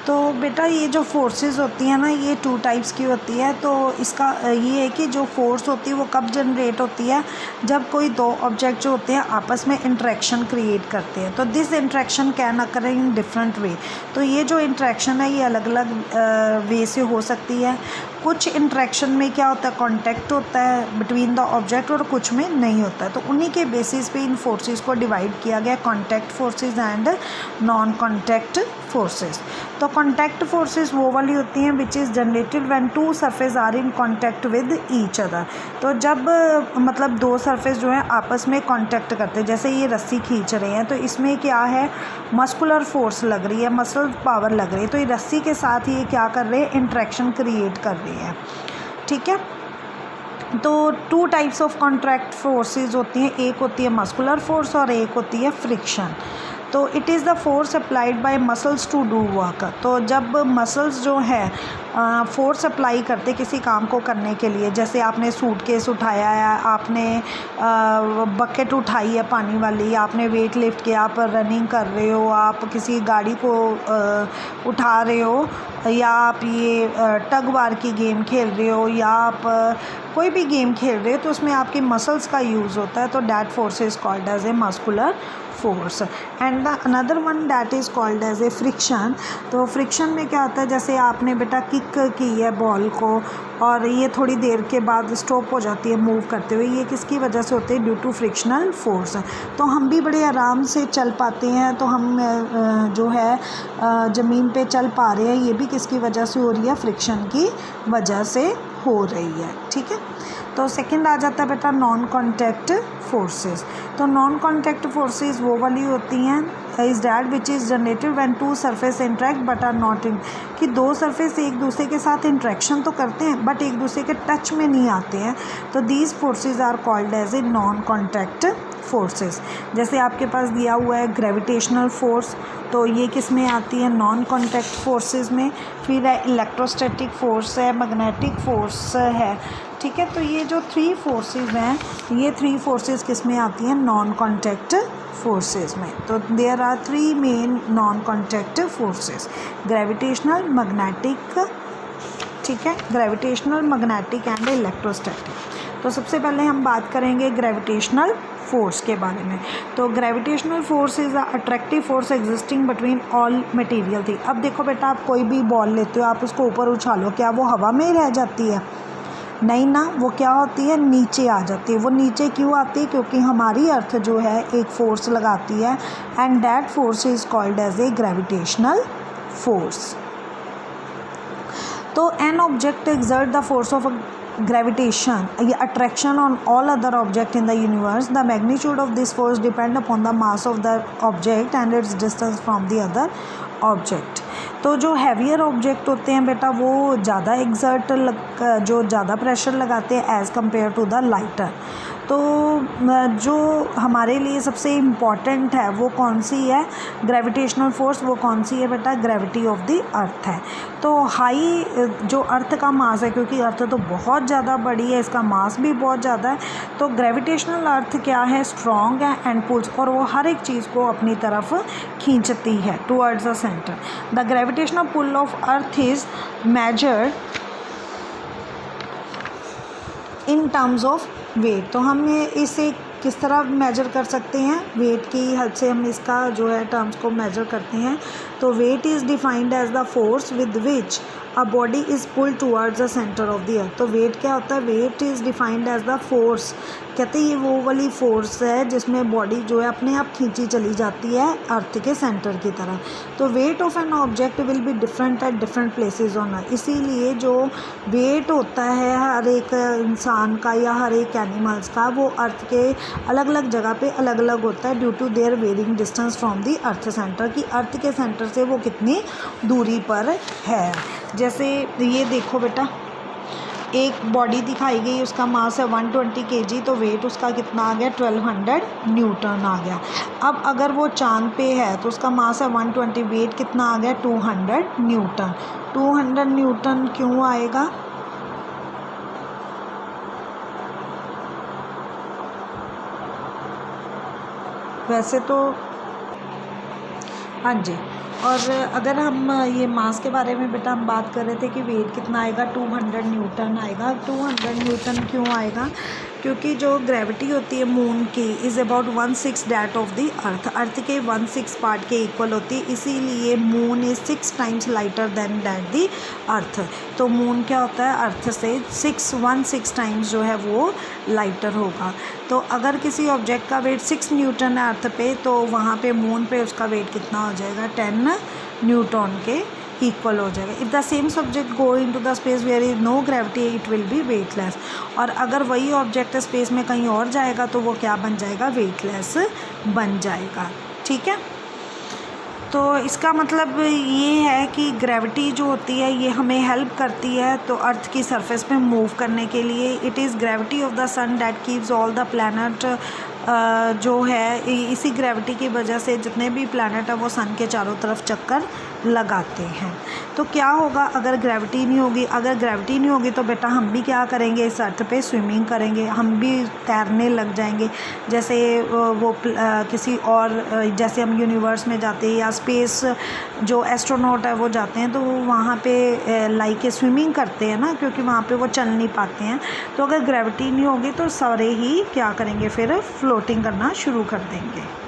तो बेटा ये जो फोर्सेस होती हैं ना, ये 2 टाइप्स की होती है। तो इसका ये है कि जो फोर्स होती है वो कब जनरेट होती है, जब कोई दो ऑब्जेक्ट जो होते हैं आपस में इंटरेक्शन क्रिएट करते हैं। तो this interaction can occur in different way. तो ये जो इंटरेक्शन है ये अलग अलग वे से हो सकती है। कुछ इंटरेक्शन में क्या होता है, कांटेक्ट होता है बिटवीन द ऑब्जेक्ट, और कुछ में नहीं होता है। तो उन्हीं के बेसिस पे इन फोर्सेस को डिवाइड किया गया, contact forces and non contact forces. तो कांटेक्ट फोर्सेस वो वाली होती हैं which is generated when two surface are in contact with each other. तो जब मतलब दो सरफेस जो है आपस में कांटेक्ट करते हैं, जैसे ये रस्सी खींच रहे हैं, तो इसमें क्या है, मस्कुलर फोर्स लग रही है, मसल पावर लग रही है। तो ये रस्सी के साथ ये क्या कर रहे हैं, इंटरेक्शन क्रिएट कर रही है। ठीक है। तो 2 टाइप्स ऑफ कॉन्ट्रैक्ट फोर्सेस होती हैं, एक होती है मस्कुलर फोर्स और एक होती है फ्रिक्शन। तो it is the force applied by muscles to do work. तो जब मसल्स जो है फोर्स अप्लाई करते किसी काम को करने के लिए, जैसे आपने सूटकेस उठाया है, आपने बकेट उठाई है पानी वाली, आपने वेट लिफ्ट किया, आप रनिंग कर रहे हो, आप किसी गाड़ी को उठा रहे हो, या आप ये टग वार की गेम खेल रहे हो, या आप कोई भी गेम खेल रहे हो, तो उसमें आपकी मसल्स का यूज़ होता है। तो that force is called as a muscular force. And the another one that is called as a friction. तो फ्रिक्शन में क्या होता है, जैसे आपने बेटा किक की है बॉल को, और ये थोड़ी देर के बाद स्टॉप हो जाती है मूव करते हुए, ये किसकी वजह से होते हैं, ड्यू टू फ्रिक्शनल फोर्स। तो हम भी बड़े आराम से चल पाते हैं, तो हम जो है ज़मीन पे चल पा रहे हैं, ये भी किसकी वजह से हो रही है, फ्रिक्शन की वजह से हो रही है। ठीक है। तो सेकंड आ जाता है बेटा नॉन कॉन्टैक्ट फोर्सेस। तो नॉन कॉन्टैक्ट फोर्सेस वो वाली होती हैं is that which is generated when two surface interact but are not in, कि दो सरफेस एक दूसरे के साथ इंटरेक्शन तो करते हैं बट एक दूसरे के टच में नहीं आते हैं। तो these forces are called as a non contact forces. जैसे आपके पास दिया हुआ है ग्रेविटेशनल फोर्स, तो ये किस में आती है, नॉन कॉन्टैक्ट फोर्सेस में। फिर है इलेक्ट्रोस्टैटिक फोर्स है, मैग्नेटिक फोर्स है। ठीक है। तो ये जो 3 फोर्सेस हैं, ये 3 फोर्सेस किस में आती हैं, नॉन कॉन्टैक्ट फोर्सेस में। तो there are 3 main non contact forces, gravitational, magnetic, ठीक है, ग्रेविटेशनल, मैग्नेटिक एंड इलेक्ट्रोस्टैटिक। तो सबसे पहले हम बात करेंगे ग्रेविटेशनल फोर्स के बारे में। तो gravitational force is a attractive force existing between all material थी। अब देखो बेटा, आप कोई भी बॉल लेते हो, आप उसको ऊपर उछालो, क्या वो हवा में ही रह जाती है, नहीं ना, वो क्या होती है, नीचे आ जाती है। वो नीचे क्यों आती है, क्योंकि हमारी अर्थ जो है एक फोर्स लगाती है, and that force is called as a gravitational force. तो an object exert the force of gravitation, attraction on all other object in the universe. The magnitude of this force depend upon the mass of the object and its distance from the other object. तो जो heavier object होते हैं बेटा, वो ज़्यादा जो ज़्यादा pressure लगाते हैं as compare to the lighter. तो जो हमारे लिए सबसे इम्पॉर्टेंट है वो कौन सी है, ग्रेविटेशनल फोर्स, वो कौन सी है बेटा, ग्रेविटी ऑफ द अर्थ है। तो हाई जो अर्थ का मास है, क्योंकि अर्थ तो बहुत ज़्यादा बड़ी है, इसका मास भी बहुत ज़्यादा है, तो ग्रेविटेशनल अर्थ क्या है, स्ट्रॉन्ग है एंड पुल्स, और वो हर एक चीज़ को अपनी तरफ खींचती है towards the centre. The gravitational pull of earth is measured in terms of weight. तो हम इसे किस तरह मेजर कर सकते हैं, वेट की हद से हम इसका जो है टर्म्स को मेजर करते हैं। तो weight is defined as the force with which a body is pulled towards the centre of the earth. तो वेट क्या होता है, weight is defined as the force, कहते हैं ये वो वाली फोर्स है जिसमें बॉडी जो है अपने आप खींची चली जाती है अर्थ के सेंटर की तरफ। तो weight of an object will be different at different places on earth. इसीलिए जो वेट होता है हर एक इंसान का या हर एक एनिमल्स का, वो अर्थ के अलग अलग जगह पे अलग अलग होता है due to their varying distance from the earth centre, की अर्थ के सेंटर से वो कितनी दूरी पर है। जैसे ये देखो बेटा, एक बॉडी दिखाई गई, उसका मास है 120 kg, तो वेट उसका कितना आ गया, 1200 न्यूटन आ गया। अब अगर वो चांद पे है तो उसका मास है 120, वेट कितना आ गया, 200 न्यूटन। 200 न्यूटन क्यों आएगा, वैसे तो हाँ जी, और अगर हम ये मास के बारे में बेटा हम बात कर रहे थे कि वेट कितना आएगा, 200 न्यूटन आएगा। 200 न्यूटन क्यों आएगा? क्योंकि जो ग्रेविटी होती है मून की is about 1/6 that of the अर्थ के 1/6 पार्ट के इक्वल होती है, इसीलिए moon is 6 times lighter than that the earth. तो मून क्या होता है, अर्थ से 1/6 टाइम्स जो है वो लाइटर होगा। तो अगर किसी ऑब्जेक्ट का वेट 6 न्यूटन है अर्थ पे, तो वहाँ पे मून पे उसका वेट कितना हो जाएगा, 10 न्यूटन के इक्वल हो जाएगा। If the same subject go into the space where is no gravity it will be weightless. और अगर वही ऑब्जेक्ट स्पेस में कहीं और जाएगा तो वो क्या बन जाएगा, वेटलेस बन जाएगा। ठीक है, तो इसका मतलब ये है कि ग्रेविटी जो होती है ये हमें हेल्प करती है तो अर्थ की सरफेस पे मूव करने के लिए। It is gravity of the sun that keeps all the planet जो है इसी ग्रेविटी की वजह से जितने भी प्लैनेट है वो सन के चारों तरफ चक्कर लगाते हैं। तो क्या होगा अगर ग्रेविटी नहीं होगी? अगर ग्रेविटी नहीं होगी तो बेटा हम भी क्या करेंगे, इस अर्थ पे स्विमिंग करेंगे, हम भी तैरने लग जाएंगे। जैसे वो किसी और जैसे हम यूनिवर्स में जाते हैं या स्पेस जो एस्ट्रोनॉट है वो जाते हैं तो वो वहाँ पे लाइक स्विमिंग करते हैं ना, क्योंकि वहाँ पे वो चल नहीं पाते हैं। तो अगर ग्रेविटी नहीं होगी तो सारे ही क्या करेंगे, फिर फ्लोटिंग करना शुरू कर देंगे।